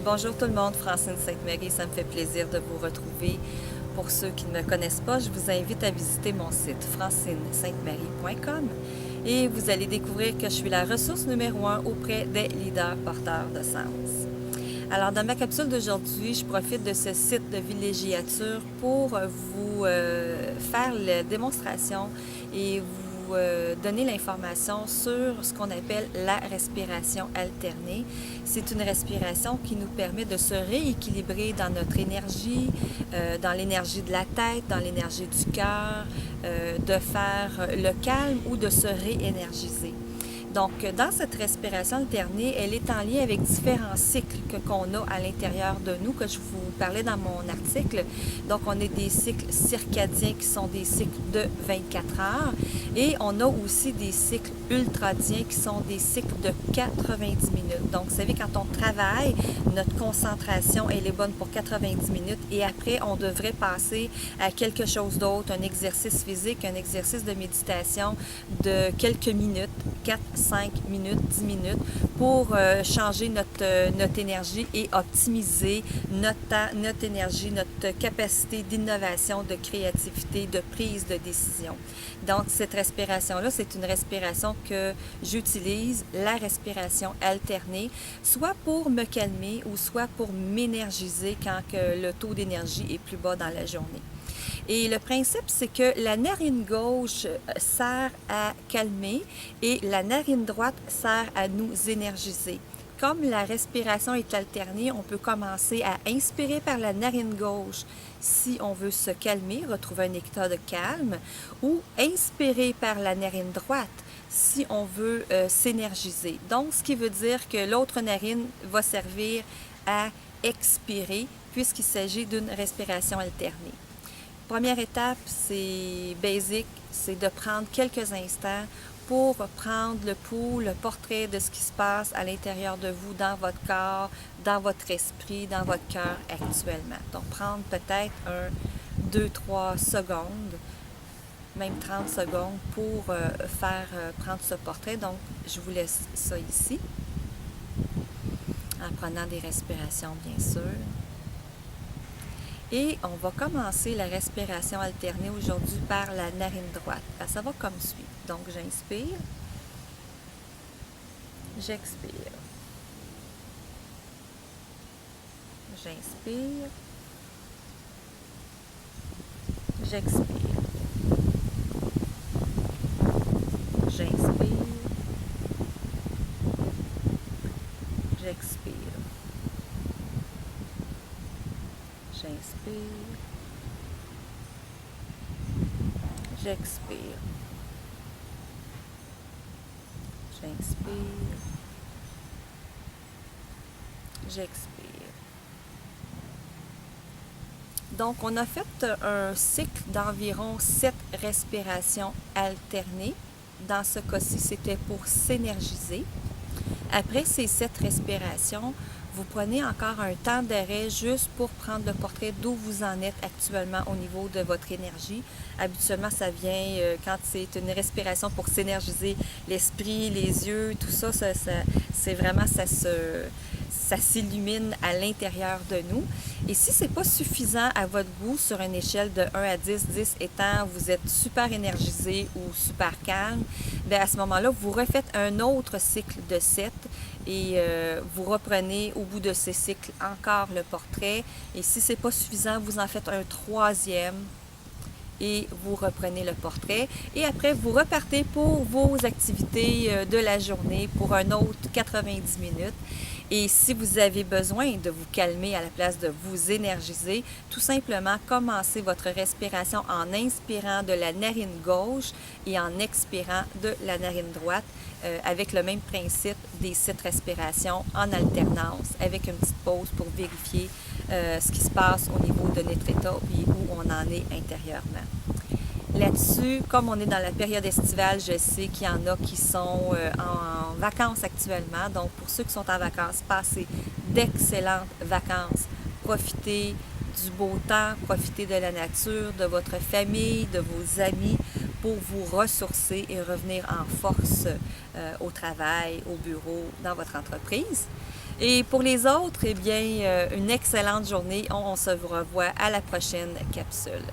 Bonjour tout le monde, Francine Sainte-Marie, ça me fait plaisir de vous retrouver. Pour ceux qui ne me connaissent pas, je vous invite à visiter mon site francinesaintemarie.com et vous allez découvrir que je suis la ressource numéro 1 auprès des leaders porteurs de sens. Alors, dans ma capsule d'aujourd'hui, je profite de ce site de villégiature pour vous faire la démonstration et vous donner l'information sur ce qu'on appelle la respiration alternée. C'est une respiration qui nous permet de se rééquilibrer dans notre énergie, dans l'énergie de la tête, dans l'énergie du cœur, de faire le calme ou de se réénergiser. Donc, dans cette respiration alternée, elle est en lien avec différents cycles qu'on a à l'intérieur de nous, que je vous parlais dans mon article. Donc, on a des cycles circadiens qui sont des cycles de 24 heures et on a aussi des cycles ultradiens qui sont des cycles de 90 minutes. Donc, vous savez, quand on travaille, notre concentration, elle est bonne pour 90 minutes et après, on devrait passer à quelque chose d'autre, un exercice physique, un exercice de méditation de quelques minutes, 4, 5 minutes, 10 minutes, pour changer notre énergie et optimiser notre temps, notre énergie, notre capacité d'innovation, de créativité, de prise de décision. Donc, cette respiration-là, c'est une respiration que j'utilise, la respiration alternée, soit pour me calmer ou soit pour m'énergiser quand que le taux d'énergie est plus bas dans la journée. Et le principe, c'est que la narine gauche sert à calmer et la narine droite sert à nous énergiser. Comme la respiration est alternée, on peut commencer à inspirer par la narine gauche si on veut se calmer, retrouver un état de calme, ou inspirer par la narine droite si on veut s'énergiser. Donc, ce qui veut dire que l'autre narine va servir à expirer puisqu'il s'agit d'une respiration alternée. Première étape, c'est basic, c'est de prendre quelques instants pour prendre le pouls, le portrait de ce qui se passe à l'intérieur de vous, dans votre corps, dans votre esprit, dans votre cœur actuellement. Donc, prendre peut-être 2-3 secondes, même 30 secondes pour prendre ce portrait. Donc, je vous laisse ça ici, en prenant des respirations, bien sûr. Et on va commencer la respiration alternée aujourd'hui par la narine droite. Ça va comme suit. Donc, j'inspire, j'expire, j'inspire, j'expire, j'inspire, j'expire. J'inspire, j'expire, j'inspire, j'expire. Donc, on a fait un cycle d'environ 7 respirations alternées. Dans ce cas-ci, c'était pour s'énergiser. Après ces 7 respirations, vous prenez encore un temps d'arrêt juste pour prendre le portrait d'où vous en êtes actuellement au niveau de votre énergie. Habituellement, ça vient quand c'est une respiration pour s'énergiser, l'esprit, les yeux, tout ça, c'est vraiment, ça s'illumine à l'intérieur de nous. Et si ce n'est pas suffisant à votre goût sur une échelle de 1 à 10, 10 étant vous êtes super énergisé ou super calme, bien à ce moment-là, vous refaites un autre cycle de 7 et vous reprenez au bout de ces cycles encore le portrait. Et si ce n'est pas suffisant, vous en faites un troisième et vous reprenez le portrait. Et après, vous repartez pour vos activités de la journée pour un autre 90 minutes. Et si vous avez besoin de vous calmer à la place de vous énergiser, tout simplement commencez votre respiration en inspirant de la narine gauche et en expirant de la narine droite avec le même principe des 7 respirations en alternance avec une petite pause pour vérifier ce qui se passe au niveau de notre état et où on en est intérieurement. Là-dessus, comme on est dans la période estivale, je sais qu'il y en a qui sont en vacances actuellement. Donc, pour ceux qui sont en vacances, passez d'excellentes vacances. Profitez du beau temps, profitez de la nature, de votre famille, de vos amis pour vous ressourcer et revenir en force au travail, au bureau, dans votre entreprise. Et pour les autres, eh bien, une excellente journée. On se revoit à la prochaine capsule.